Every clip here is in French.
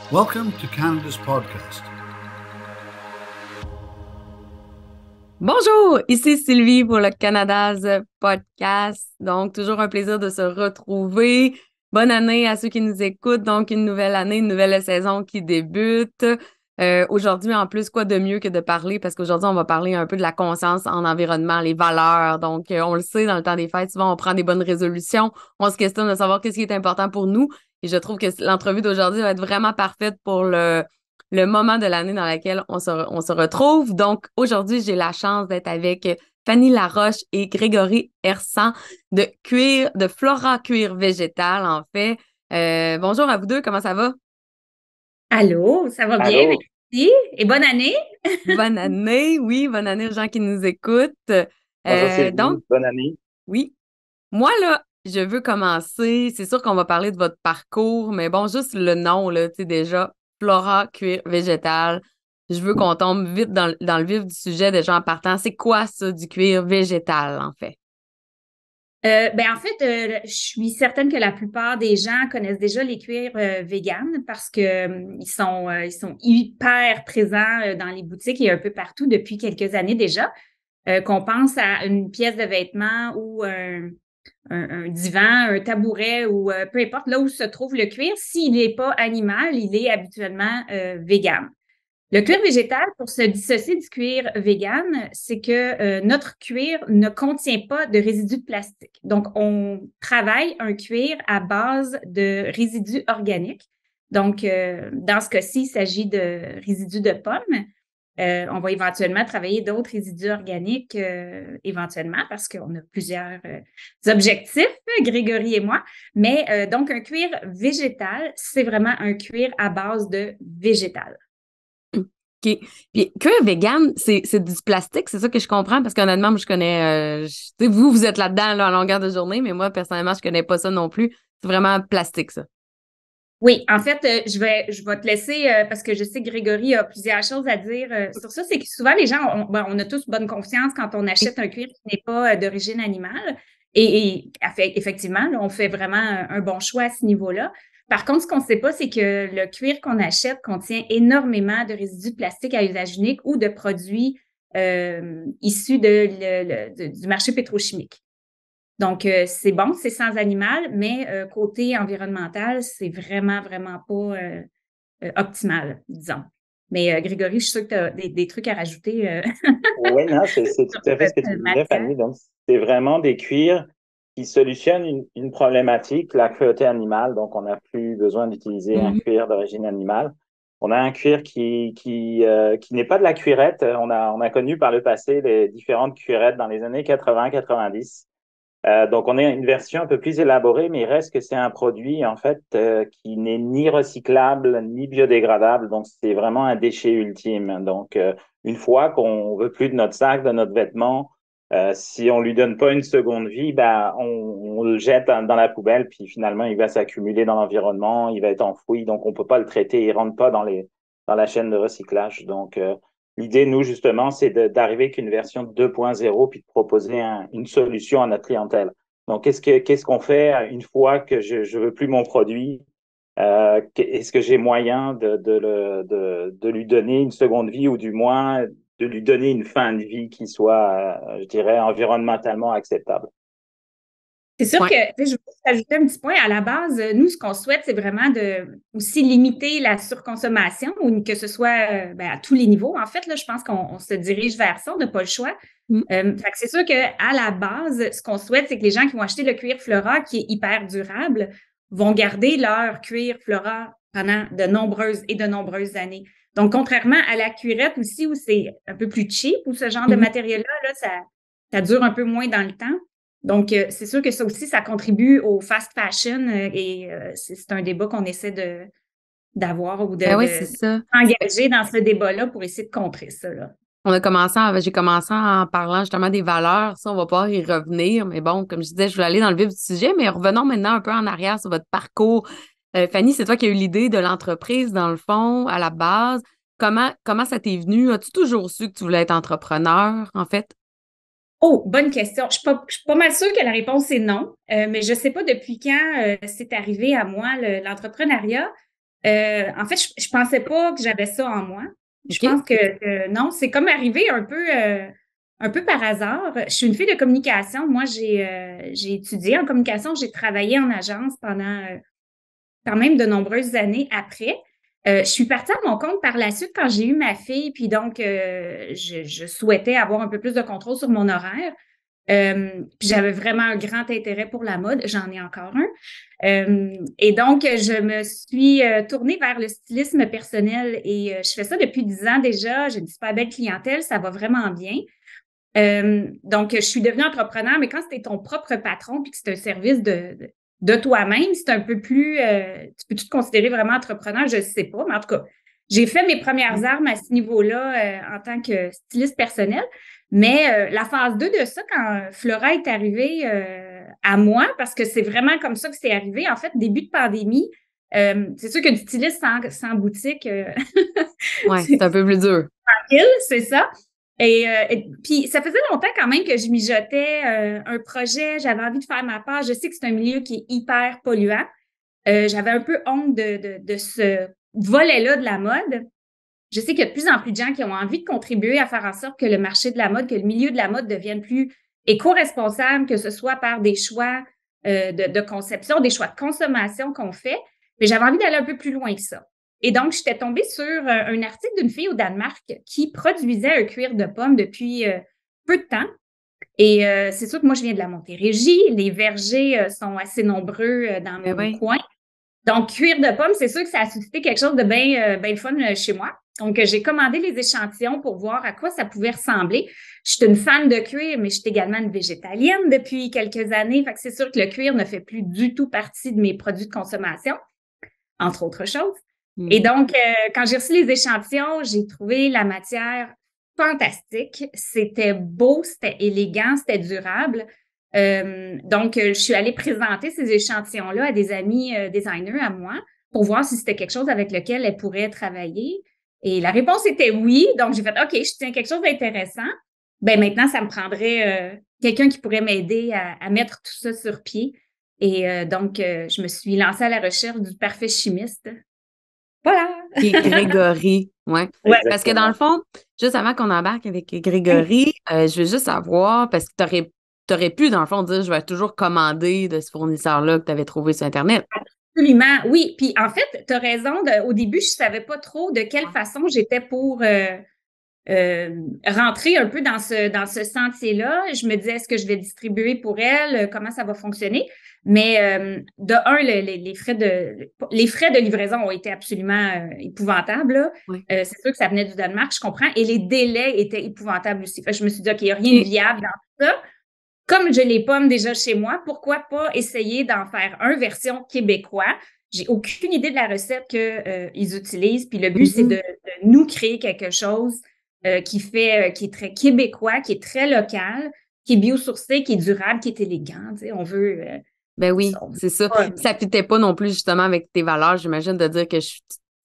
Welcome to Canada's podcast. Bonjour, ici Sylvie pour le Canada's podcast. Donc, toujours un plaisir de se retrouver. Bonne année à ceux qui nous écoutent. Donc, une nouvelle année, une nouvelle saison qui débute. Aujourd'hui, en plus, quoi de mieux que de parler, parce qu'aujourd'hui, on va parler un peu de la conscience en environnement, les valeurs. Donc, on le sait, dans le temps des fêtes, souvent, on prend des bonnes résolutions. On se questionne de savoir qu'est-ce qui est important pour nous. Et je trouve que l'entrevue d'aujourd'hui va être vraiment parfaite pour le moment de l'année dans lequel on se retrouve. Donc, aujourd'hui, j'ai la chance d'être avec Fanny Laroche et Grégory Hersan de Flora Cuir Végétal, en fait. Bonjour à vous deux, comment ça va? Allô, ça va bien, Allô? merci. Et bonne année. Bonne année, oui, bonne année aux gens qui nous écoutent. Bonjour Donc, Sylvie, bonne année. oui, moi, là, je veux commencer. C'est sûr qu'on va parler de votre parcours, mais bon, juste le nom, là, tu sais, déjà, Flora Cuir Végétal. Je veux qu'on tombe vite dans le vif du sujet déjà en partant. C'est quoi ça, du cuir végétal, en fait? En fait, je suis certaine que la plupart des gens connaissent déjà les cuirs véganes parce que ils sont hyper présents dans les boutiques et un peu partout depuis quelques années déjà. Qu'on pense à une pièce de vêtement ou un divan, un tabouret ou peu importe là où se trouve le cuir, s'il n'est pas animal, il est habituellement vegan. Le cuir végétal, pour se dissocier du cuir vegan, c'est que notre cuir ne contient pas de résidus de plastique. Donc, on travaille un cuir à base de résidus organiques. Donc, dans ce cas-ci, il s'agit de résidus de pommes. On va éventuellement travailler d'autres résidus organiques éventuellement parce qu'on a plusieurs objectifs, Grégory et moi. Mais donc, un cuir végétal, c'est vraiment un cuir à base de végétal. OK. Puis, cuir vegan, c'est du plastique, c'est ça que je comprends, parce qu'honnêtement, moi, je connais, tu sais, vous êtes là-dedans, là, à longueur de journée, mais moi, personnellement, je connais pas ça non plus. C'est vraiment plastique, ça. Oui, en fait, je vais te laisser parce que je sais que Grégory a plusieurs choses à dire sur ça. C'est que souvent, les gens, on a tous bonne confiance quand on achète un cuir qui n'est pas d'origine animale. Effectivement, là, on fait vraiment un bon choix à ce niveau-là. Par contre, ce qu'on ne sait pas, c'est que le cuir qu'on achète contient énormément de résidus de plastique à usage unique ou de produits issus du marché pétrochimique. Donc, c'est bon, c'est sans animal, mais côté environnemental, c'est vraiment, vraiment pas optimal, disons. Mais Grégory, je suis sûre que tu as des trucs à rajouter Oui, non, c'est sur tout à fait ce que cette tu disais, matière. Fanny. Donc, c'est vraiment des cuirs qui solutionnent une problématique, la cruauté animale. Donc, on n'a plus besoin d'utiliser un Mhm. cuir d'origine animale. On a un cuir qui n'est pas de la cuirette. On a connu par le passé les différentes cuirettes dans les années 80-90. Donc, on a une version un peu plus élaborée, mais il reste que c'est un produit, en fait, qui n'est ni recyclable, ni biodégradable. Donc, c'est vraiment un déchet ultime. Donc, une fois qu'on veut plus de notre sac, de notre vêtement, si on lui donne pas une seconde vie, ben, on le jette dans la poubelle, puis finalement, il va s'accumuler dans l'environnement, il va être enfoui. Donc, on peut pas le traiter, il rentre pas dans la chaîne de recyclage. Donc, l'idée, nous, justement, c'est d'arriver avec une version 2.0 puis de proposer une solution à notre clientèle. Donc, qu'est-ce qu'on fait une fois que je veux plus mon produit? Est-ce que j'ai moyen de lui donner une seconde vie ou du moins de lui donner une fin de vie qui soit, je dirais, environnementalement acceptable? C'est sûr Ouais. que, tu sais, je veux juste ajouter un petit point. À la base, nous, ce qu'on souhaite, c'est vraiment de aussi limiter la surconsommation ou que ce soit à tous les niveaux. En fait, là, je pense qu'on se dirige vers ça, on n'a pas le choix. Mm. Fait que c'est sûr qu'à la base, ce qu'on souhaite, c'est que les gens qui vont acheter le cuir Flora, qui est hyper durable, vont garder leur cuir Flora pendant de nombreuses années. Donc, contrairement à la cuirette aussi, où c'est un peu plus cheap, où ce genre de Mhm. matériel-là, là, ça dure un peu moins dans le temps. Donc, c'est sûr que ça aussi, ça contribue au fast fashion c'est un débat qu'on essaie d'avoir ou Ben oui, c'est ça. d'engager dans ce débat-là pour essayer de contrer ça, là. J'ai commencé en parlant justement des valeurs. Ça, on va pouvoir y revenir. Mais bon, comme je disais, je voulais aller dans le vif du sujet, mais revenons maintenant un peu en arrière sur votre parcours. Fanny, c'est toi qui as eu l'idée de l'entreprise, dans le fond, à la base. Comment ça t'est venu? As-tu toujours su que tu voulais être entrepreneur, en fait? Oh, bonne question. Je suis pas mal sûre que la réponse est non, mais je sais pas depuis quand c'est arrivé à moi l'entrepreneuriat. En fait, je pensais pas que j'avais ça en moi. Je OK. pense que non, c'est comme arrivé un peu par hasard. Je suis une fille de communication. Moi, j'ai étudié en communication. J'ai travaillé en agence pendant quand même de nombreuses années après. Je suis partie à mon compte par la suite quand j'ai eu ma fille, puis donc je souhaitais avoir un peu plus de contrôle sur mon horaire. Puis j'avais vraiment un grand intérêt pour la mode, j'en ai encore un. Et donc, je me suis tournée vers le stylisme personnel et je fais ça depuis 10 ans déjà. J'ai une super belle clientèle, ça va vraiment bien. Donc, je suis devenue entrepreneur, mais quand c'était ton propre patron puis que c'est un service de toi-même, c'est un peu plus, tu peux-tu te considérer vraiment entrepreneur? Je ne sais pas, mais en tout cas, j'ai fait mes premières armes à ce niveau-là en tant que styliste personnel. Mais la phase 2 de ça, quand Flora est arrivée à moi, parce que c'est vraiment comme ça que c'est arrivé, en fait, début de pandémie, c'est sûr qu'une styliste sans boutique, Ouais, c'est un peu plus dur. c'est ça. Et puis, ça faisait longtemps quand même que je mijotais un projet, j'avais envie de faire ma part. Je sais que c'est un milieu qui est hyper polluant. J'avais un peu honte de ce volet-là de la mode. Je sais qu'il y a de plus en plus de gens qui ont envie de contribuer à faire en sorte que le marché de la mode, que le milieu de la mode devienne plus éco-responsable, que ce soit par des choix de conception, des choix de consommation qu'on fait. Mais j'avais envie d'aller un peu plus loin que ça. Et donc, j'étais tombée sur un article d'une fille au Danemark qui produisait un cuir de pomme depuis peu de temps. Et c'est sûr que moi, je viens de la Montérégie. Les vergers sont assez nombreux dans Ben mon oui. coin. Donc, cuir de pomme, c'est sûr que ça a suscité quelque chose de bien fun chez moi. Donc, j'ai commandé les échantillons pour voir à quoi ça pouvait ressembler. Je suis une fan de cuir, mais je suis également une végétalienne depuis quelques années. Fait que c'est sûr que le cuir ne fait plus du tout partie de mes produits de consommation, entre autres choses. Et donc, quand j'ai reçu les échantillons, j'ai trouvé la matière fantastique. C'était beau, c'était élégant, c'était durable. Donc, je suis allée présenter ces échantillons-là à des amis designers à moi pour voir si c'était quelque chose avec lequel elles pourraient travailler. Et la réponse était oui. Donc, j'ai fait, OK, je tiens quelque chose d'intéressant. Ben maintenant, ça me prendrait quelqu'un qui pourrait m'aider à mettre tout ça sur pied. Et donc, je me suis lancée à la recherche du parfait chimiste. Voilà. Et Grégory, ouais. Ouais. Parce que dans le fond, juste avant qu'on embarque avec Grégory, je veux juste savoir, parce que t'aurais pu, dans le fond, dire je vais toujours commander de ce fournisseur-là que tu avais trouvé sur Internet. Absolument, oui. Puis en fait, tu as raison. Au début, je savais pas trop de quelle façon j'étais pour rentrer un peu dans ce sentier-là. Je me disais, est-ce que je vais distribuer pour elle? Comment ça va fonctionner? Mais de un, les frais de livraison ont été absolument épouvantables, là. Ouais. C'est sûr que ça venait du Danemark, je comprends. Et les délais étaient épouvantables aussi. Fait que je me suis dit, OK, il n'y a rien de viable dans tout ça. Comme je les pommes déjà chez moi, pourquoi pas essayer d'en faire une version québécois? J'ai aucune idée de la recette qu'ils utilisent. Puis le but, c'est de nous créer quelque chose qui est très québécois, qui est très local, qui est biosourcé, qui est durable, qui est élégant. Tu sais, on veut. Ben oui, c'est ça. Ça fitait pas non plus justement avec tes valeurs, j'imagine, de dire que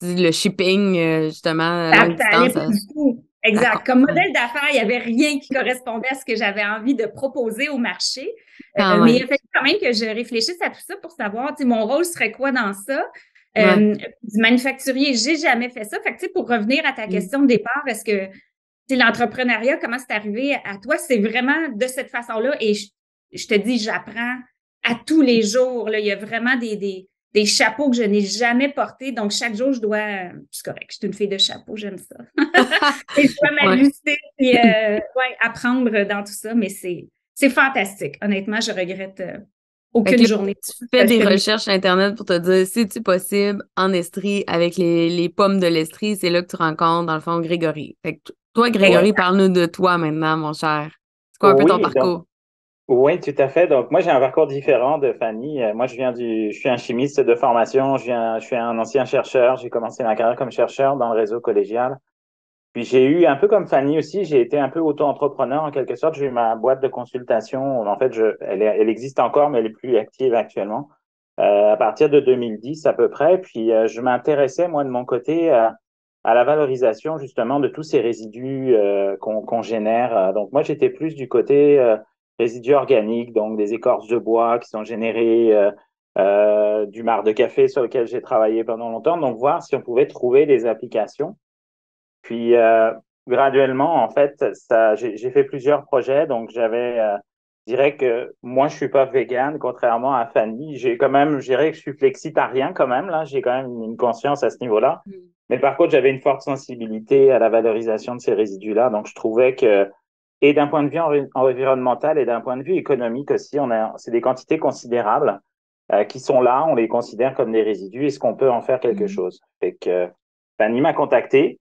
le shipping, justement, à longue Ça allait distance. pas du tout. Exact. Comme modèle d'affaires, il n'y avait rien qui correspondait à ce que j'avais envie de proposer au marché. Mais il a fallu quand même que je réfléchisse à tout ça pour savoir, tu sais, mon rôle serait quoi dans ça. Du manufacturier, j'ai jamais fait ça. Fait que, tu sais, pour revenir à ta question de départ, est-ce que l'entrepreneuriat, comment c'est arrivé à toi? C'est vraiment de cette façon-là. Et je te dis, j'apprends à tous les jours. Là. Il y a vraiment des chapeaux que je n'ai jamais portés. Donc, chaque jour, je dois. C'est correct, je suis une fille de chapeau, j'aime ça. Et je dois m'ajuster et apprendre dans tout ça. Mais c'est fantastique. Honnêtement, je regrette aucune journée. Tu fais des recherches Internet pour te dire si c'est possible en Estrie avec les pommes de l'Estrie, c'est là que tu rencontres, dans le fond, Grégory. Fait que toi, Grégory, parle-nous de toi maintenant, mon cher. C'est quoi un peu ton parcours? Oui, tout à fait. Donc, moi, j'ai un parcours différent de Fanny. Moi, je suis un chimiste de formation. Je suis un ancien chercheur. J'ai commencé ma carrière comme chercheur dans le réseau collégial. Puis, j'ai eu, un peu comme Fanny aussi, j'ai été un peu auto-entrepreneur en quelque sorte. J'ai eu ma boîte de consultation. En fait, elle existe encore, mais elle est plus active actuellement. À partir de 2010 à peu près. Puis, je m'intéressais, moi, de mon côté, à la valorisation, justement, de tous ces résidus qu'on génère. Donc, moi, j'étais plus du côté résidus organiques, donc des écorces de bois qui sont générées du marc de café sur lequel j'ai travaillé pendant longtemps. Donc, voir si on pouvait trouver des applications. Puis, graduellement, en fait, j'ai fait plusieurs projets. Donc, je dirais que moi, je suis pas végane, contrairement à Fanny. Je dirais que je suis flexitarien quand même, là. J'ai quand même une conscience à ce niveau-là. Mais par contre, j'avais une forte sensibilité à la valorisation de ces résidus-là. Donc, je trouvais que, et d'un point de vue environnemental et d'un point de vue économique aussi, c'est des quantités considérables qui sont là. On les considère comme des résidus. Est-ce qu'on peut en faire quelque chose? Fait que Fanny m'a contacté.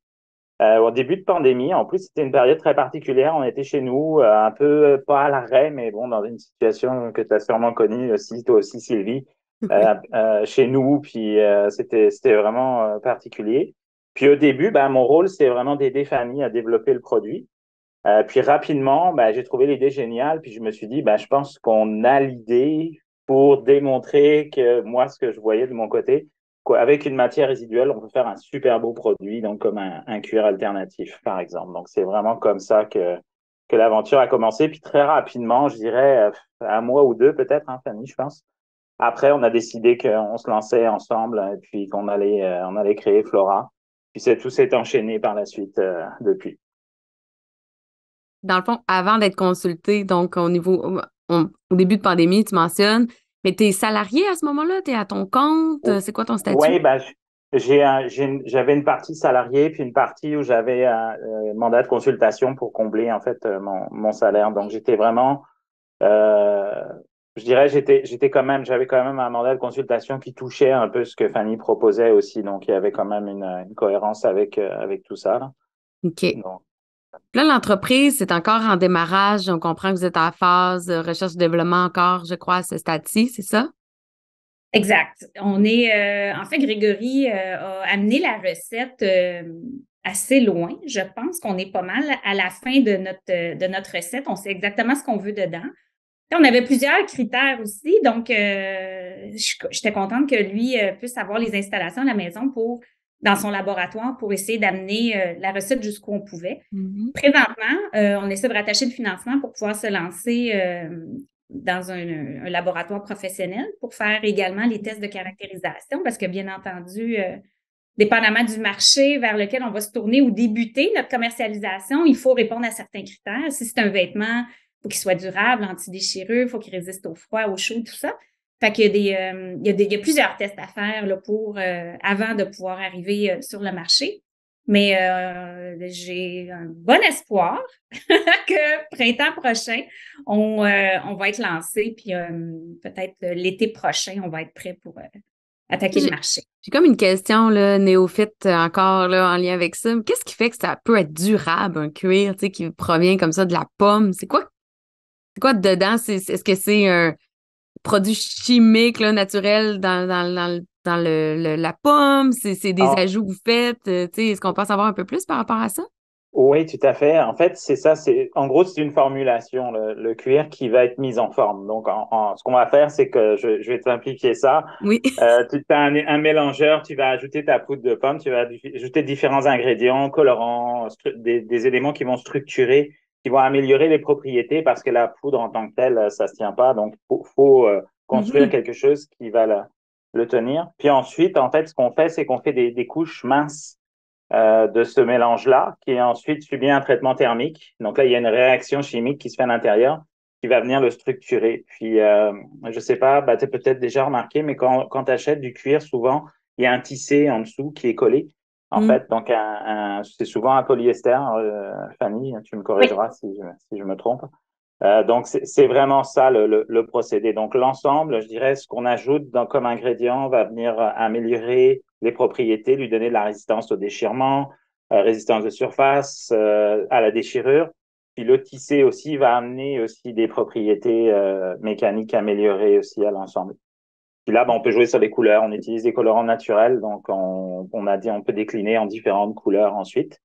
Au début de pandémie, en plus, c'était une période très particulière. On était chez nous, un peu pas à l'arrêt, mais bon, dans une situation que tu as sûrement connue aussi, toi aussi, Sylvie, Oui. chez nous. Puis c'était vraiment particulier. Puis au début, ben, mon rôle, c'est vraiment d'aider Fanny à développer le produit. Puis rapidement, ben, j'ai trouvé l'idée géniale. Puis je me suis dit, ben, je pense qu'on a l'idée pour démontrer que moi, ce que je voyais de mon côté, quoi, avec une matière résiduelle, on peut faire un super beau produit, donc comme un cuir alternatif, par exemple. Donc c'est vraiment comme ça que l'aventure a commencé. Puis très rapidement, je dirais un mois ou deux peut-être, hein, Fanny, je pense. Après, on a décidé qu'on se lançait ensemble et puis on allait créer Flora. Puis tout s'est enchaîné par la suite depuis. Dans le fond, avant d'être consulté, donc au début de pandémie, tu mentionnes, mais tu es salarié à ce moment-là? Tu es à ton compte? C'est quoi ton statut? Oui, ben, j'avais une partie salariée, puis une partie où j'avais un mandat de consultation pour combler en fait mon salaire. Donc j'étais vraiment, euh, je dirais, j'avais quand même un mandat de consultation qui touchait un peu ce que Fanny proposait aussi. Donc il y avait quand même une cohérence avec tout ça, là. OK. Donc, Là, l'entreprise, c'est encore en démarrage. On comprend que vous êtes en phase de recherche-développement encore, je crois, à ce stade-ci, c'est ça? Exact. En fait, Grégory a amené la recette assez loin. Je pense qu'on est pas mal à la fin de notre recette. On sait exactement ce qu'on veut dedans. On avait plusieurs critères aussi, donc j'étais contente que lui puisse avoir les installations à la maison dans son laboratoire pour essayer d'amener la recette jusqu'où on pouvait. Mhm. Présentement, on essaie de rattacher le financement pour pouvoir se lancer dans un laboratoire professionnel pour faire également les tests de caractérisation parce que, bien entendu, dépendamment du marché vers lequel on va se tourner ou débuter notre commercialisation, il faut répondre à certains critères. Si c'est un vêtement, il faut qu'il soit durable, anti-déchirure, il faut qu'il résiste au froid, au chaud, tout ça. Fait qu'il y a il y a plusieurs tests à faire là, avant de pouvoir arriver sur le marché. Mais j'ai un bon espoir que printemps prochain, on va être lancé, puis peut-être l'été prochain, on va être prêt pour attaquer le J'ai marché. j'ai comme une question là, néophyte encore là, en lien avec ça. Qu'est-ce qui fait que ça peut être durable, un cuir, tu sais, qui provient comme ça de la pomme? C'est quoi dedans? Est-ce que c'est un produit chimique, là, naturel dans la pomme? C'est des en- ajouts que vous faites? Tu sais, est-ce qu'on peut en savoir un peu plus par rapport à ça? Oui, tout à fait. En fait, c'est ça. En gros, c'est une formulation, le cuir qui va être mis en forme. Donc, ce qu'on va faire, c'est que je vais te simplifier ça. Oui. Tu as un mélangeur, tu vas ajouter ta poudre de pomme, tu vas ajouter différents ingrédients, colorants, des éléments qui vont structurer, qui vont améliorer les propriétés parce que la poudre en tant que telle, ça se tient pas. Donc, faut construire Mhm. quelque chose qui va le tenir. Puis ensuite, en fait, ce qu'on fait, c'est qu'on fait des couches minces de ce mélange-là, qui est ensuite subi un traitement thermique. Donc là, il y a une réaction chimique qui se fait à l'intérieur qui va venir le structurer. Puis, je sais pas, bah, tu as peut-être déjà remarqué, mais quand tu achètes du cuir, souvent, il y a un tissé en dessous qui est collé. En Mm. fait, donc c'est souvent un polyester. Fanny, tu me Oui. corrigeras si je me trompe. Donc, c'est vraiment ça le procédé. Donc, l'ensemble, je dirais, ce qu'on ajoute comme ingrédient va venir améliorer les propriétés, lui donner de la résistance au déchirement, résistance de surface, à la déchirure. Puis le tissé aussi va amener aussi des propriétés mécaniques améliorées aussi à l'ensemble. Puis là, ben, on peut jouer sur les couleurs. On utilise des colorants naturels, donc on a dit on peut décliner en différentes couleurs ensuite.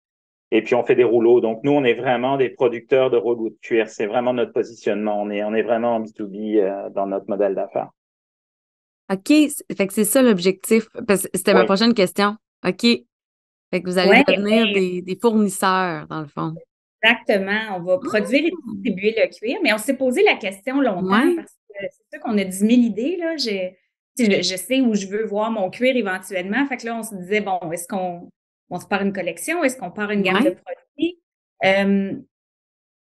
Et puis, on fait des rouleaux. Donc, nous, on est vraiment des producteurs de rouleaux de cuir. C'est vraiment notre positionnement. On est vraiment en B2B dans notre modèle d'affaires. OK. Fait que c'est ça l'objectif. Parce que c'était ma Oui, prochaine question. OK. Fait que vous allez Oui, devenir des fournisseurs, dans le fond. exactement. On va produire et Hmm. distribuer le cuir, mais on s'est posé la question longtemps Ouais. parce que c'est sûr qu'on a 10 000 idées, là. je sais où je veux voir mon cuir éventuellement. Fait que là, on se disait, bon, est-ce qu'on se part une collection? Est-ce qu'on part une gamme de produits?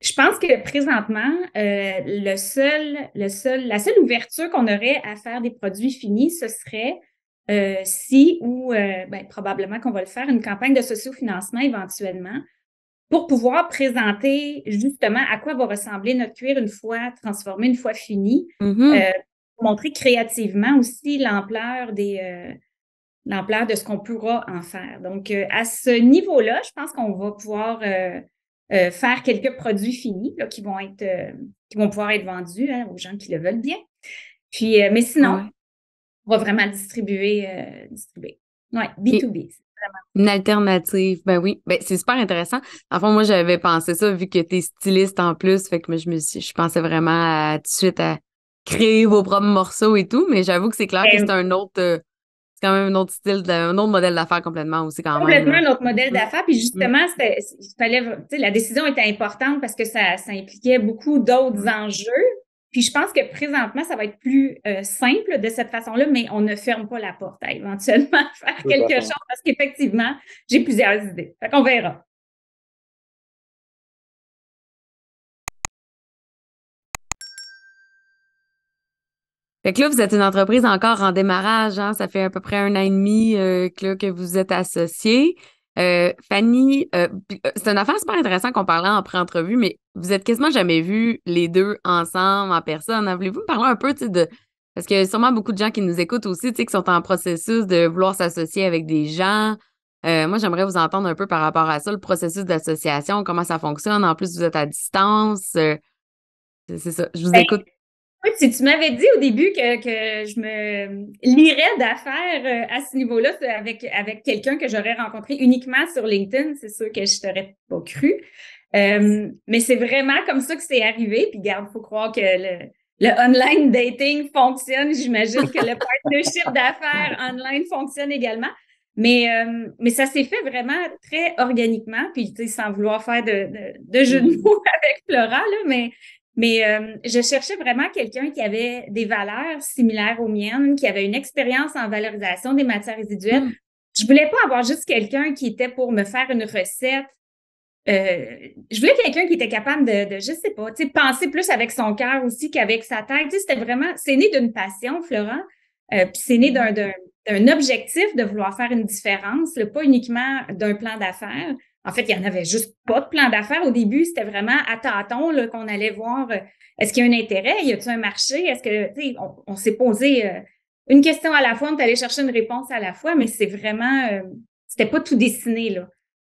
Je pense que présentement, la seule ouverture qu'on aurait à faire des produits finis, ce serait probablement qu'on va le faire, une campagne de sociofinancement éventuellement, pour pouvoir présenter justement à quoi va ressembler notre cuir une fois transformé, une fois fini. Pour montrer créativement aussi l'ampleur de ce qu'on pourra en faire. Donc, à ce niveau-là, je pense qu'on va pouvoir faire quelques produits finis là, qui vont pouvoir être vendus aux gens qui le veulent bien. Puis, mais sinon, on va vraiment distribuer. Ouais, B2B. Une alternative, ben oui, ben c'est super intéressant. En fait, moi, j'avais pensé ça vu que t'es styliste en plus, fait que je pensais vraiment tout de suite à créer vos propres morceaux et tout, mais j'avoue que c'est clair que c'est c'est quand même un autre style, un autre modèle d'affaires complètement aussi quand même. Complètement un autre modèle d'affaires. Puis justement, la décision était importante parce que ça impliquait beaucoup d'autres enjeux. Puis je pense que présentement, ça va être plus simple de cette façon-là, mais on ne ferme pas la porte à éventuellement faire quelque chose parce qu'effectivement, j'ai plusieurs idées. Fait qu'on verra. Fait que là, vous êtes une entreprise encore en démarrage, hein? Ça fait à peu près 1 an et demi que vous êtes associés. Fanny, c'est une affaire super intéressante qu'on parlait en pré-entrevue, mais vous êtes quasiment jamais vus les deux ensemble en personne. Voulez-vous me parler un peu, parce qu'il y a sûrement beaucoup de gens qui nous écoutent aussi, qui sont en processus de vouloir s'associer avec des gens. Moi, j'aimerais vous entendre un peu par rapport à ça, le processus d'association, comment ça fonctionne. En plus, vous êtes à distance. C'est ça. Je vous écoute. Si tu m'avais dit au début que je me lirais d'affaires à ce niveau-là avec quelqu'un que j'aurais rencontré uniquement sur LinkedIn, c'est sûr que je t'aurais pas cru. Mais c'est vraiment comme ça que c'est arrivé. Puis garde, il faut croire que le online dating fonctionne. J'imagine que le partnership d'affaires online fonctionne également. Mais ça s'est fait vraiment très organiquement, puis tu sais, sans vouloir faire de jeu de mots avec Flora, là, mais je cherchais vraiment quelqu'un qui avait des valeurs similaires aux miennes, qui avait une expérience en valorisation des matières résiduelles. Je voulais pas avoir juste quelqu'un qui était pour me faire une recette. Je voulais quelqu'un qui était capable de je sais pas, tu sais, penser plus avec son cœur aussi qu'avec sa tête. Tu sais, c'était vraiment, c'est né d'une passion, Florent, puis c'est né d'un objectif de vouloir faire une différence, là, pas uniquement d'un plan d'affaires. En fait, il n'y en avait juste pas de plan d'affaires au début. C'était vraiment à tâtons là, qu'on allait voir est-ce qu'il y a un intérêt? Y a-t-il un marché? Est-ce que, tu sais, on s'est posé une question à la fois, on est allé chercher une réponse à la fois, mais c'est vraiment, c'était pas tout dessiné, là.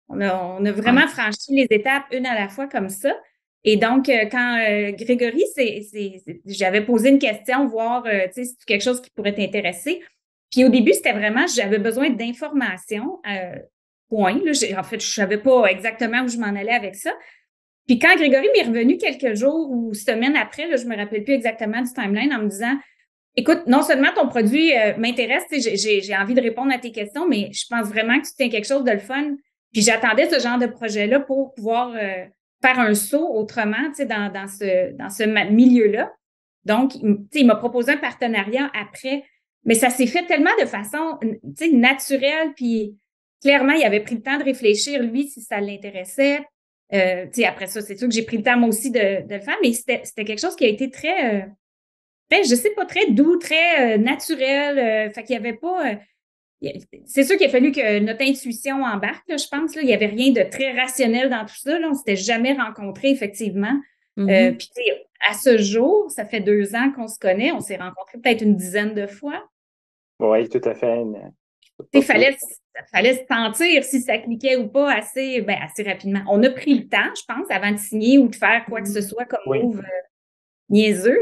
On a vraiment franchi les étapes une à la fois comme ça. Et donc, quand Grégory, j'avais posé une question, voir, tu sais, si c'est quelque chose qui pourrait t'intéresser. Puis au début, c'était vraiment, j'avais besoin d'informations. Point. Là, en fait, je savais pas exactement où je m'en allais avec ça. Puis quand Grégory m'est revenu quelques jours ou semaines après, là, je me rappelle plus exactement du timeline, en me disant, écoute, non seulement ton produit m'intéresse, j'ai envie de répondre à tes questions, mais je pense vraiment que tu tiens quelque chose de le fun. Puis j'attendais ce genre de projet-là pour pouvoir faire un saut autrement, tu sais, dans ce milieu-là. Donc, tu sais, il m'a proposé un partenariat après, mais ça s'est fait tellement de façon, tu sais, naturelle, puis clairement, il avait pris le temps de réfléchir, lui, si ça l'intéressait. Tu sais, après ça, c'est sûr que j'ai pris le temps, moi aussi, de le faire, mais c'était quelque chose qui a été très, je sais pas, très doux, très naturel. Fait qu'il y avait pas... c'est sûr qu'il a fallu que notre intuition embarque, là, je pense. Là. Il y avait rien de très rationnel dans tout ça. Là. On s'était jamais rencontrés, effectivement. Puis, tu sais, à ce jour, ça fait 2 ans qu'on se connaît. On s'est rencontrés peut-être une dizaine de fois. Oui, tout à fait. Il fallait se sentir si ça cliquait ou pas assez rapidement. On a pris le temps, je pense, avant de signer ou de faire quoi que ce soit comme move niaiseux,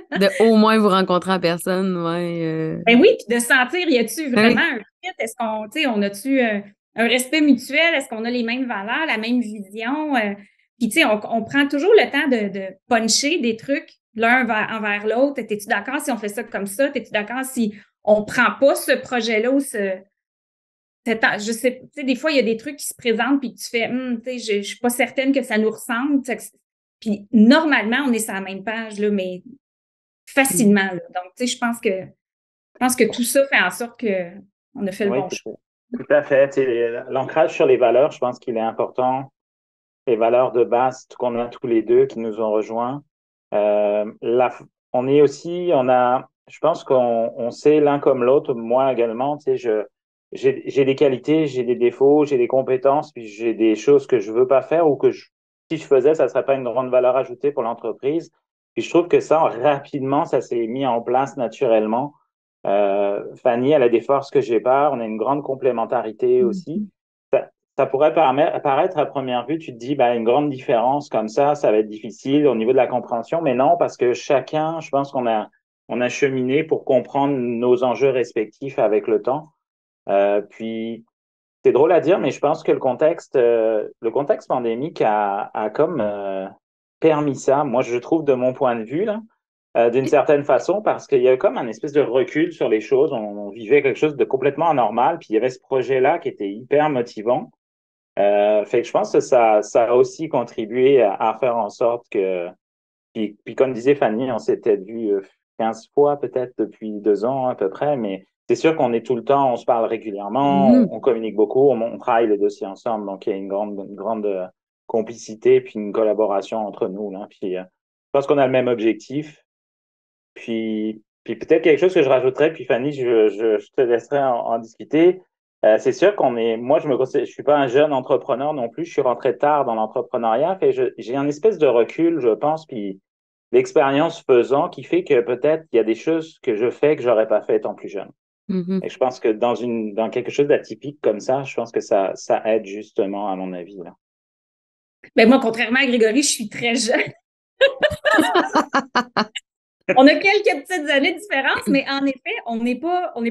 là. De au moins vous rencontrer en personne, ouais. Ben oui, puis de sentir, y a-tu vraiment un fit? Est-ce qu'on, tu sais, on a-tu un respect mutuel? Est-ce qu'on a les mêmes valeurs, la même vision? Puis, tu sais, on prend toujours le temps de puncher des trucs l'un envers l'autre. T'es-tu d'accord si on fait ça comme ça? T'es-tu d'accord si on prend pas ce projet-là ou je sais, tu sais, des fois, il y a des trucs qui se présentent puis tu fais, tu sais, je suis pas certaine que ça nous ressemble. Puis, normalement, on est sur la même page, là, mais facilement, là. Donc, tu sais, je pense que Je pense que tout ça fait en sorte qu'on a fait le Oui, bon choix. tout à fait. Tu sais, l'ancrage sur les valeurs, je pense qu'il est important. Les valeurs de base qu'on a tous les deux qui nous ont rejoints. Là, on est aussi, je pense qu'on sait l'un comme l'autre, moi également, tu sais, j'ai des qualités, j'ai des défauts, j'ai des compétences, puis j'ai des choses que je veux pas faire ou si je faisais, ça serait pas une grande valeur ajoutée pour l'entreprise. Puis je trouve que ça, rapidement, ça s'est mis en place naturellement. Fanny, elle a des forces que j'ai pas. On a une grande complémentarité aussi. Mhm. Ça pourrait paraître à première vue, tu te dis, une grande différence comme ça va être difficile au niveau de la compréhension, mais non, parce que chacun, je pense on a cheminé pour comprendre nos enjeux respectifs avec le temps. Puis, c'est drôle à dire, mais je pense que le contexte pandémique a comme permis ça. Moi, je trouve de mon point de vue, là, d'une certaine façon, parce qu'il y a comme un espèce de recul sur les choses. On vivait quelque chose de complètement anormal, puis il y avait ce projet-là qui était hyper motivant. Fait que je pense que ça a aussi contribué à faire en sorte que, puis comme disait Fanny, on s'est peut-être vu 15 fois peut-être depuis 2 ans à peu près, mais c'est sûr qu'on est tout le temps, on se parle régulièrement, Mhm. on communique beaucoup, on travaille les dossiers ensemble, donc il y a une grande complicité puis une collaboration entre nous, là. Puis je pense qu'on a le même objectif. Puis peut-être quelque chose que je rajouterais, puis Fanny, je te laisserai en discuter. C'est sûr moi, je suis pas un jeune entrepreneur non plus, je suis rentré tard dans l'entrepreneuriat, j'ai un espèce de recul, je pense, puis l'expérience faisant qui fait que peut-être il y a des choses que je fais que j'aurais pas fait étant plus jeune. Mhm. Et je pense que dans quelque chose d'atypique comme ça, je pense que ça aide justement, à mon avis, là. Ben moi, contrairement à Grégory, je suis très jeune. On a quelques petites années de différence, mais en effet, on n'est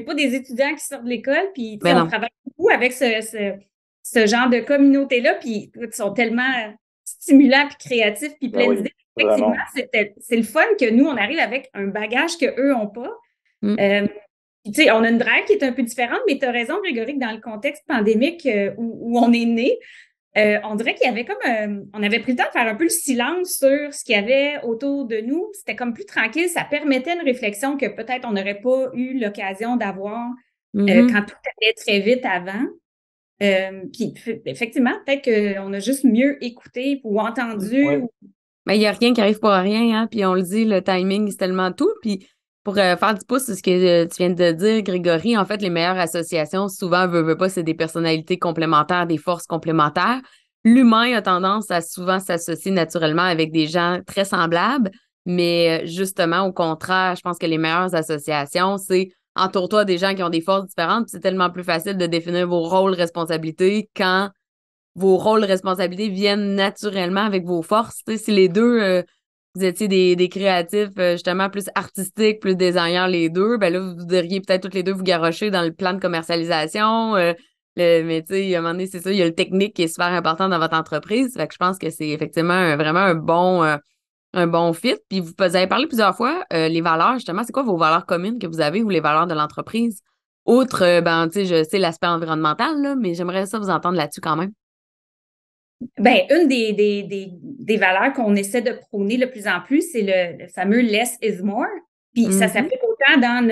pas des étudiants qui sortent de l'école, puis tu sais, Ben on non. travaille beaucoup avec ce genre de communauté-là, puis écoute, ils sont tellement stimulants, puis créatifs, puis Ben pleins oui, d'idées. Effectivement, vraiment. c'est le fun que nous, on arrive avec un bagage qu'eux n'ont pas. Mm. Euh, puis, tu sais, on a une drive qui est un peu différente, mais tu as raison, Grégory, que dans le contexte pandémique où on est né, on dirait qu'il y avait on avait pris le temps de faire un peu le silence sur ce qu'il y avait autour de nous. C'était comme plus tranquille. Ça permettait une réflexion que peut-être on n'aurait pas eu l'occasion d'avoir Mhm. quand tout allait très vite avant. Puis effectivement, peut-être qu'on a juste mieux écouté ou entendu. Oui, Mais il n'y a rien qui arrive pour rien, hein. Puis on le dit, le timing, c'est tellement tout. Puis pour faire du pouce sur ce que tu viens de dire, Grégory, en fait, les meilleures associations, souvent, veut pas, c'est des personnalités complémentaires, des forces complémentaires. L'humain a tendance à souvent s'associer naturellement avec des gens très semblables. Mais justement, au contraire, je pense que les meilleures associations, c'est entoure-toi des gens qui ont des forces différentes. Puis c'est tellement plus facile de définir vos rôles, responsabilités quand vos rôles, responsabilités viennent naturellement avec vos forces. Tu sais, si les deux, vous étiez des créatifs justement plus artistiques, plus designers les deux, ben là, vous devriez peut-être toutes les deux vous garrocher dans le plan de commercialisation. Mais tu sais, à un moment donné, c'est ça, il y a le technique qui est super important dans votre entreprise. Fait que je pense que c'est effectivement vraiment un bon fit. Puis vous avez parlé plusieurs fois, les valeurs, justement, c'est quoi vos valeurs communes que vous avez ou les valeurs de l'entreprise? Outre, ben, tu sais, je sais l'aspect environnemental, là, mais j'aimerais ça vous entendre là-dessus quand même. Ben, une des valeurs qu'on essaie de prôner de plus en plus, c'est le fameux less is more. Puis ça Mhm. s'applique autant dans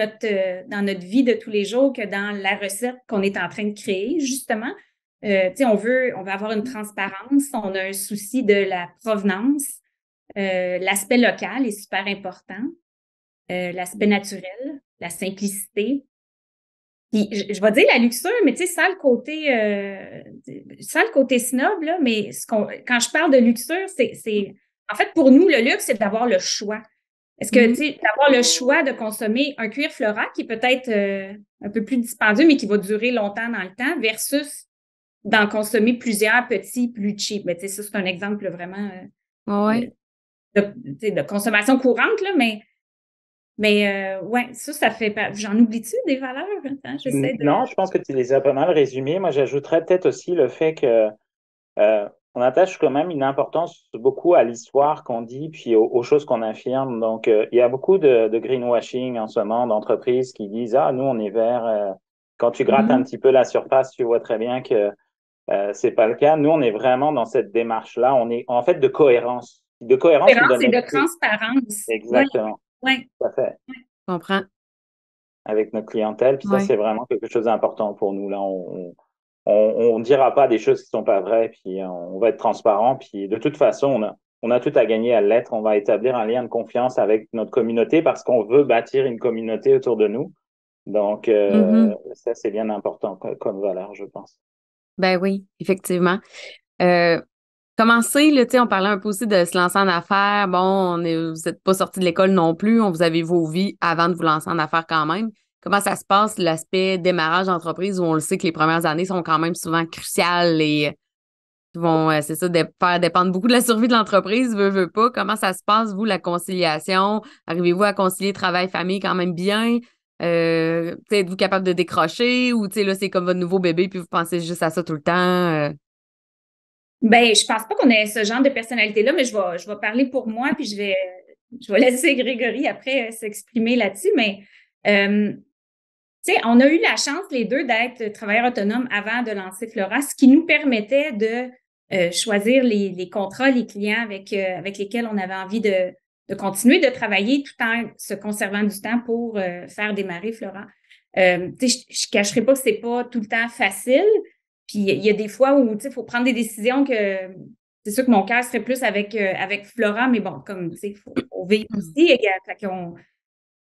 notre vie de tous les jours que dans la recette qu'on est en train de créer, justement. Tu sais, on veut avoir une transparence, on a un souci de la provenance. L'aspect local est super important, l'aspect naturel, la simplicité. Puis, je vais dire la luxure, mais tu sais, sans le côté snob, là, mais quand je parle de luxure, en fait, pour nous, le luxe, c'est d'avoir le choix. Est-ce que, tu Mhm. sais, d'avoir le choix de consommer un cuir floral qui est peut-être un peu plus dispendieux, mais qui va durer longtemps dans le temps, versus d'en consommer plusieurs petits plus cheap. Mais tu sais, ça, c'est un exemple là, vraiment Ouais. tu sais, de consommation courante, là, mais ouais, ça fait J'en oublie-tu des valeurs? Attends, j'essaie de. Non, je pense que tu les as pas mal résumés. Moi, j'ajouterais peut-être aussi le fait que on attache quand même une importance beaucoup à l'histoire qu'on dit, puis aux choses qu'on affirme. Donc, il y a beaucoup de greenwashing en ce moment d'entreprises qui disent, ah, nous, on est vert. Quand tu grattes un Mhm. petit peu la surface, tu vois très bien que c'est pas le cas. Nous, on est vraiment dans cette démarche-là. On est en fait de cohérence qui Différence donne et le de plus. transparence. Oui, Exactement. oui. Tout à fait. Je comprends. avec notre clientèle. Puis ça, Ouais. c'est vraiment quelque chose d'important pour nous. Là, on dira pas des choses qui sont pas vraies, puis on va être transparent. Puis de toute façon, on a tout à gagner à l'être. On va établir un lien de confiance avec notre communauté parce qu'on veut bâtir une communauté autour de nous. Donc, Mhm. ça, c'est bien important comme valeur, je pense. Ben oui, effectivement. Euh, Commencer, là, tu sais, on parlait un peu aussi de se lancer en affaires. Bon, vous n'êtes pas sorti de l'école non plus. Vous avez vos vies avant de vous lancer en affaires quand même. Comment ça se passe, l'aspect démarrage d'entreprise où on le sait que les premières années sont quand même souvent cruciales et vont, c'est ça, faire dépendre beaucoup de la survie de l'entreprise, veut pas. Comment ça se passe, vous, la conciliation? Arrivez-vous à concilier travail-famille quand même bien? Êtes-vous capable de décrocher ou, tu sais, là, c'est comme votre nouveau bébé puis vous pensez juste à ça tout le temps? Ben, je pense pas qu'on ait ce genre de personnalité-là, mais je vais parler pour moi, puis je vais laisser Grégory après s'exprimer là-dessus. Mais, tu sais, on a eu la chance, les deux, d'être travailleurs autonomes avant de lancer Flora, ce qui nous permettait de choisir les contrats, les clients avec lesquels on avait envie de continuer de travailler tout en se conservant du temps pour faire démarrer Flora. Tu sais, je cacherai pas que c'est pas tout le temps facile. Puis il y a des fois où, tu sais, il faut prendre des décisions que c'est sûr que mon cœur serait plus avec Flora, mais bon, comme, tu sais, il faut vivre aussi. Fait qu'on,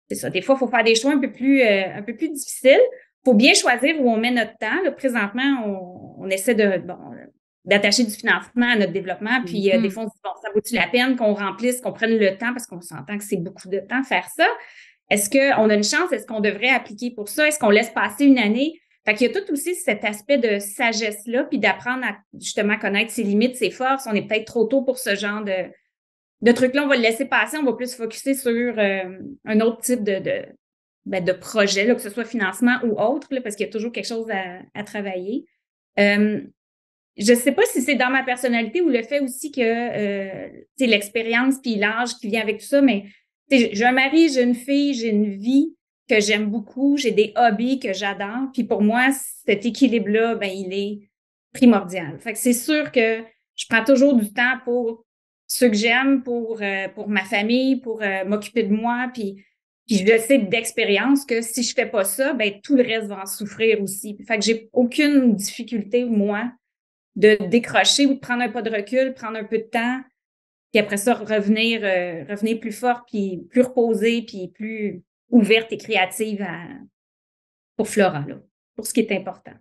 c'est ça. Des fois, il faut faire des choix un peu plus difficiles. Il faut bien choisir où on met notre temps. Là, présentement, on essaie d'attacher du financement à notre développement. Puis des Mhm. fois, on se dit, bon, ça vaut-tu la peine qu'on remplisse, qu'on prenne le temps parce qu'on s'entend que c'est beaucoup de temps faire ça. Est-ce qu'on a une chance? Est-ce qu'on devrait appliquer pour ça? Est-ce qu'on laisse passer une année? Fait qu'il y a tout aussi cet aspect de sagesse-là, puis d'apprendre à justement connaître ses limites, ses forces. On est peut-être trop tôt pour ce genre de trucs-là. On va le laisser passer. On va plus se focusser sur un autre type de projet, là, que ce soit financement ou autre, là, parce qu'il y a toujours quelque chose à travailler. Je ne sais pas si c'est dans ma personnalité ou le fait aussi que l'expérience puis l'âge qui vient avec tout ça, mais j'ai un mari, j'ai une fille, j'ai une vie que j'aime beaucoup, j'ai des hobbies que j'adore. Puis pour moi, cet équilibre-là, ben, il est primordial. Fait que c'est sûr que je prends toujours du temps pour ceux que j'aime, pour ma famille, pour m'occuper de moi. Puis je le sais d'expérience que si je fais pas ça, ben tout le reste va en souffrir aussi. Fait que j'ai aucune difficulté, moi, de décrocher ou de prendre un pas de recul, prendre un peu de temps, puis après ça, revenir plus forte, puis plus reposée, puis plus ouverte et créative pour Flora, là, pour ce qui est important.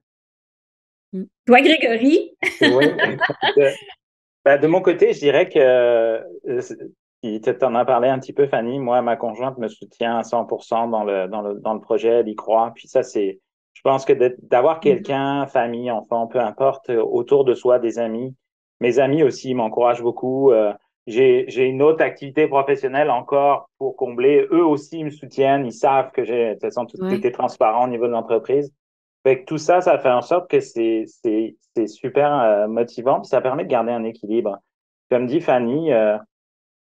Mm. Toi, Grégory? Oui. De mon côté, je dirais que tu en as parlé un petit peu, Fanny. Moi, ma conjointe me soutient à 100% dans le projet, elle y croit. Puis ça, je pense que d'avoir quelqu'un, famille, enfant, peu importe, autour de soi, des amis. Mes amis aussi m'encouragent beaucoup. J'ai une autre activité professionnelle encore pour combler. Eux aussi, ils me soutiennent. Ils savent que de toute façon, tout Ouais. est transparent au niveau de l'entreprise. Fait que tout ça, ça fait en sorte que c'est super motivant, puis ça permet de garder un équilibre. Comme dit Fanny,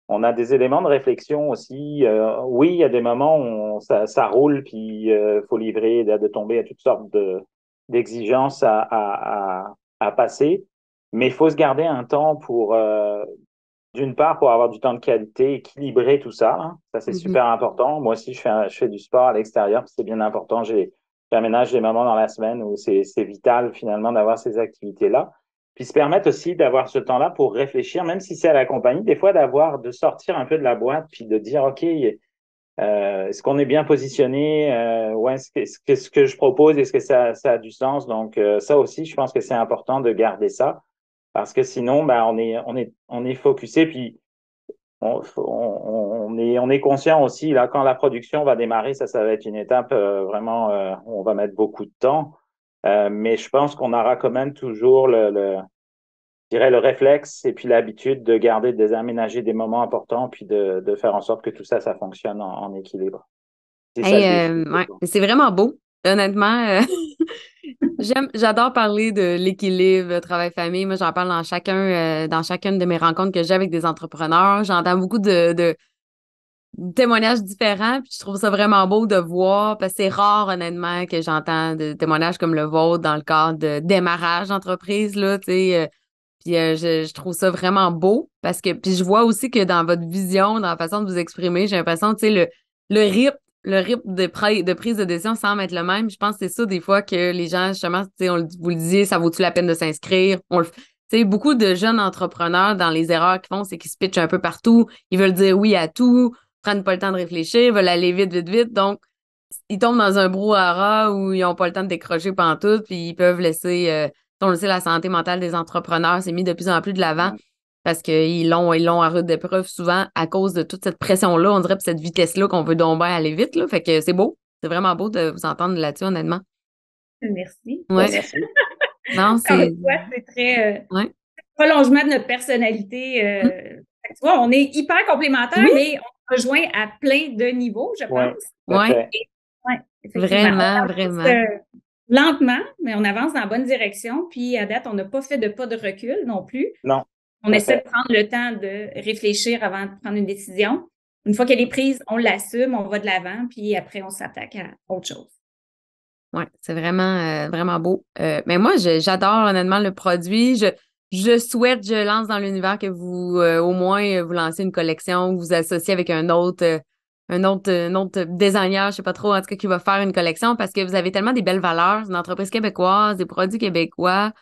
on a des éléments de réflexion aussi. Oui, il y a des moments où ça roule, puis faut livrer, de tomber à toutes sortes d'exigences à passer. Mais il faut se garder un temps pour, d'une part, pour avoir du temps de qualité, équilibrer tout ça, hein. Ça, c'est Mhm. super important. Moi aussi, je fais du sport à l'extérieur, puis c'est bien important. J'aménage des moments dans la semaine où c'est vital finalement d'avoir ces activités-là. Puis se permettre aussi d'avoir ce temps-là pour réfléchir, même si c'est à la compagnie, des fois de sortir un peu de la boîte, puis de dire, OK, est-ce qu'on est bien positionné? Ouais, ce que je propose, est-ce que ça a du sens? Donc, ça aussi, je pense que c'est important de garder ça. Parce que sinon, ben, on est focusé, puis on est conscient aussi, là, quand la production va démarrer, ça va être une étape vraiment où on va mettre beaucoup de temps. Mais je pense qu'on aura quand même toujours je dirais le réflexe et puis l'habitude de garder, de désaménager des moments importants, puis de faire en sorte que tout ça, ça fonctionne en équilibre. C'est ça le défi. Ouais. C'est vraiment beau, honnêtement. J'adore parler de l'équilibre travail-famille. Moi, j'en parle dans chacune de mes rencontres que j'ai avec des entrepreneurs. J'entends beaucoup de témoignages différents, puis je trouve ça vraiment beau de voir, parce que c'est rare, honnêtement, que j'entends de témoignages comme le vôtre dans le cadre de démarrage d'entreprise, là, tu sais. Puis je trouve ça vraiment beau, parce que, puis je vois aussi que dans votre vision, dans la façon de vous exprimer, j'ai l'impression, tu sais, le rythme le rythme de prise de décision semble être le même. Je pense que c'est ça, des fois, que les gens, justement, tu sais, vous le disiez, ça vaut-tu la peine de s'inscrire? Tu sais, beaucoup de jeunes entrepreneurs, dans les erreurs qu'ils font, c'est qu'ils se pitchent un peu partout. Ils veulent dire oui à tout, prennent pas le temps de réfléchir, veulent aller vite, vite, vite. Donc, ils tombent dans un brouhaha où ils ont pas le temps de décrocher pantoute, puis ils peuvent laisser, on le sait, la santé mentale des entrepreneurs s'est mis de plus en plus de l'avant parce qu'ils l'ont à rude épreuve souvent à cause de toute cette pression-là, on dirait, puis cette vitesse-là qu'on veut donc bien aller vite, là. Fait que c'est beau. C'est vraiment beau de vous entendre là-dessus, honnêtement. Merci. Ouais. Merci. Non, c'est. C'est très Ouais. prolongement de notre personnalité. Tu vois, on est hyper complémentaires, Oui. mais on se rejoint à plein de niveaux, je Ouais, pense. tout à Ouais. fait. Ouais, effectivement. Vraiment, On avance, vraiment. lentement, mais on avance dans la bonne direction. Puis à date, on n'a pas fait de pas de recul non plus. Non, On tout à essaie fait. de prendre le temps de réfléchir avant de prendre une décision. Une fois qu'elle est prise, on l'assume, on va de l'avant, puis après, on s'attaque à autre chose. Ouais, c'est vraiment beau. Mais moi, j'adore honnêtement le produit. Je souhaite, je lance dans l'univers que vous, au moins, vous lancez une collection, vous associez avec un autre designer, je sais pas trop, en tout cas, qui va faire une collection parce que vous avez tellement des belles valeurs, une entreprise québécoise, des produits québécois.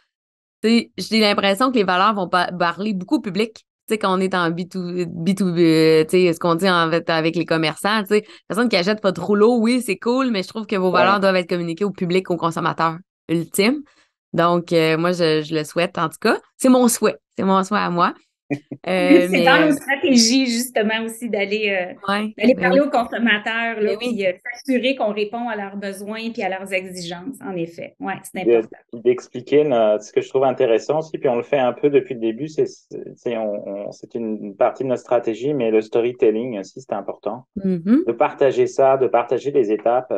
Tu sais, j'ai l'impression que les valeurs vont parler beaucoup au public. Tu sais, quand on est en B2B, tu sais, ce qu'on dit en fait avec les commerçants, tu sais, personne qui achète votre rouleau, oui, c'est cool, mais je trouve que vos valeurs Ouais. doivent être communiquées au public, aux consommateurs ultimes. Donc, moi, je le souhaite, en tout cas. C'est mon souhait. C'est mon souhait à moi. C'est dans nos Mais, stratégies, justement, aussi d'aller ouais, ben parler oui. aux consommateurs, là, Ben oui. puis s'assurer qu'on répond à leurs besoins puis à leurs exigences, en effet. Oui, c'est de- important. D'expliquer ce que je trouve intéressant aussi, puis on le fait un peu depuis le début, c'est une partie de notre stratégie, mais le storytelling aussi, c'est important. Mhm. De partager ça, de partager les étapes.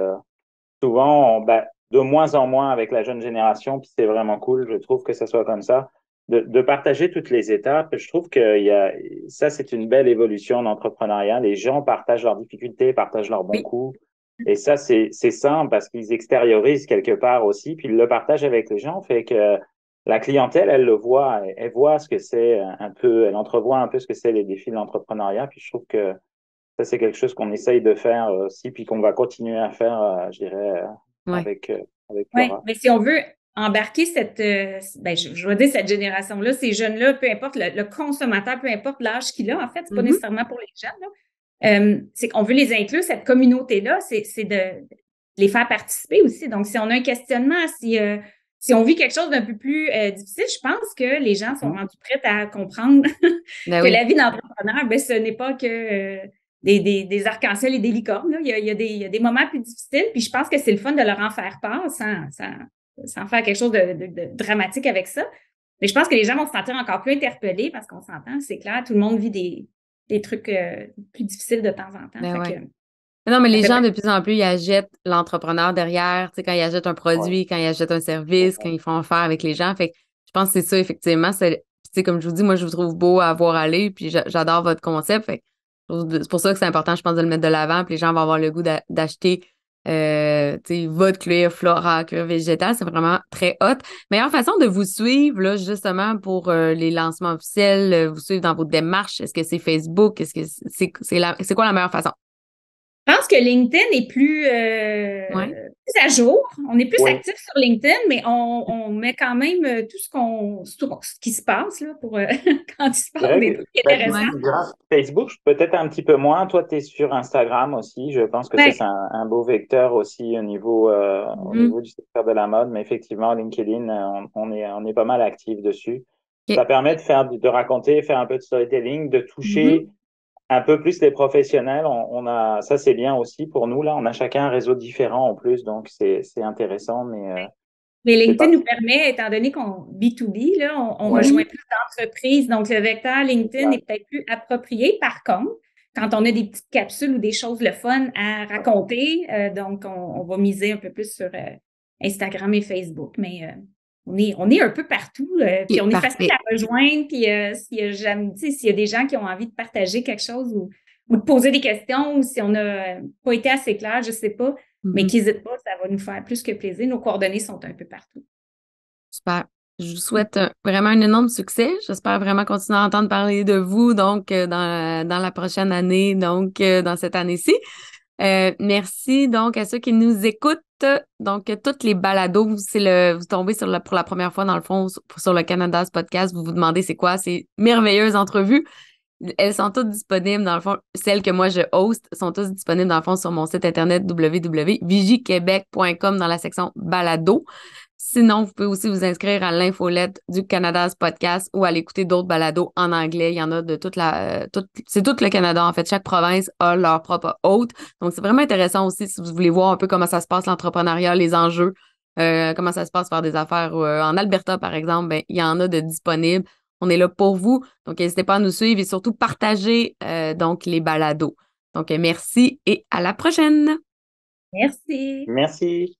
Souvent, de moins en moins avec la jeune génération, puis c'est vraiment cool, je trouve que ça soit comme ça, de partager toutes les étapes. Je trouve que ça, c'est une belle évolution d'entrepreneuriat. Les gens partagent leurs difficultés, partagent leurs bons Oui. coups. Et ça, c'est sain parce qu'ils extériorisent quelque part aussi, puis ils le partagent avec les gens, fait que la clientèle, elle le voit, elle voit ce que c'est un peu, elle entrevoit un peu ce que c'est les défis de l'entrepreneuriat, puis je trouve que ça, c'est quelque chose qu'on essaye de faire aussi, puis qu'on va continuer à faire, je dirais, Ouais. avec Oui, Flora. mais si on veut embarquer je vais dire cette génération-là, ces jeunes-là, peu importe le consommateur, peu importe l'âge qu'il a, en fait, c'est pas Mhm. nécessairement pour les jeunes, là. C'est qu'on veut les inclure, cette communauté-là, c'est de les faire participer aussi. Donc, si on a un questionnement, si on vit quelque chose d'un peu plus difficile, je pense que les gens sont rendus prêts à comprendre Ben que oui. la vie d'entrepreneur, ce n'est pas que des arcs-en-ciel et des licornes, là. Il y a des moments plus difficiles, puis je pense que c'est le fun de leur en faire part sans faire quelque chose de dramatique avec ça. Mais je pense que les gens vont se sentir encore plus interpellés parce qu'on s'entend, c'est clair, tout le monde vit des trucs plus difficiles de temps en temps. Ben Fait ouais. que, Non, mais ça les fait gens, pas... de plus en plus, ils achètent l'entrepreneur derrière, tu sais, quand ils achètent un Ouais. produit, quand ils achètent un service, quand ils font affaire avec les gens. Fait que je pense que c'est ça, effectivement. Tu sais, comme je vous dis, moi, je vous trouve beau à voir aller, puis j'adore votre concept. Fait que c'est pour ça que c'est important, je pense, de le mettre de l'avant, puis les gens vont avoir le goût d'acheter, tu sais, votre cuir Flora, cuir végétal. C'est vraiment très hot. Meilleure façon de vous suivre, là, justement, pour les lancements officiels, vous suivre dans votre démarche. Est-ce que c'est Facebook? Est-ce que c'est quoi la meilleure façon? Je pense que LinkedIn est Ouais. plus à jour. On est plus Oui. actif sur LinkedIn, mais on met quand même tout ce qui se passe là, pour quand il se Je passe dirais des que trucs Ouais. intéressants. Facebook, peut-être un petit peu moins. Toi, tu es sur Instagram aussi. Je pense que ça, Ouais. c'est un beau vecteur aussi au Mhm. niveau du secteur de la mode. Mais effectivement, LinkedIn, on est pas mal actif dessus. OK. Ça permet de raconter, faire un peu de storytelling, de Mhm. toucher un peu plus les professionnels. Ça, c'est bien aussi pour nous, là. On a chacun un réseau différent en plus, donc c'est intéressant, mais Mais c'est LinkedIn pas. nous permet, étant donné qu'on B2B, là, on Ouais, rejoint Mhm. plus d'entreprises. Donc, le vecteur LinkedIn exact. est peut-être plus approprié. Par contre, quand on a des petites capsules ou des choses le fun à raconter, donc on va miser un peu plus sur Instagram et Facebook. Mais on est un peu partout, puis OK, on est facile parfait. à rejoindre. Puis s'il y a des gens qui ont envie de partager quelque chose ou de poser des questions, ou si on n'a pas été assez clair, je sais pas, mais Mhm. qu'ils n'hésitent pas, ça va nous faire plus que plaisir. Nos coordonnées sont un peu partout. Super. Je vous souhaite vraiment un énorme succès. J'espère vraiment continuer à entendre parler de vous donc dans la prochaine année, donc dans cette année-ci. Merci donc à ceux qui nous écoutent. Donc, toutes les balados, vous tombez pour la première fois, dans le fond, sur le Canada's Podcast, vous vous demandez c'est quoi ces merveilleuses entrevues. Elles sont toutes disponibles, dans le fond, celles que moi je host sont toutes disponibles, dans le fond, sur mon site internet www.vigiequebec.com dans la section balado. Sinon, vous pouvez aussi vous inscrire à l'infolette du Canada's Podcast ou aller écouter d'autres balados en anglais. Il y en a de c'est tout le Canada, en fait. Chaque province a leur propre hôte. Donc, c'est vraiment intéressant aussi si vous voulez voir un peu comment ça se passe, l'entrepreneuriat, les enjeux, comment ça se passe faire des affaires. En Alberta, par exemple, ben, il y en a de disponibles. On est là pour vous. Donc, n'hésitez pas à nous suivre et surtout partager donc les balados. Donc, merci et à la prochaine. Merci. Merci.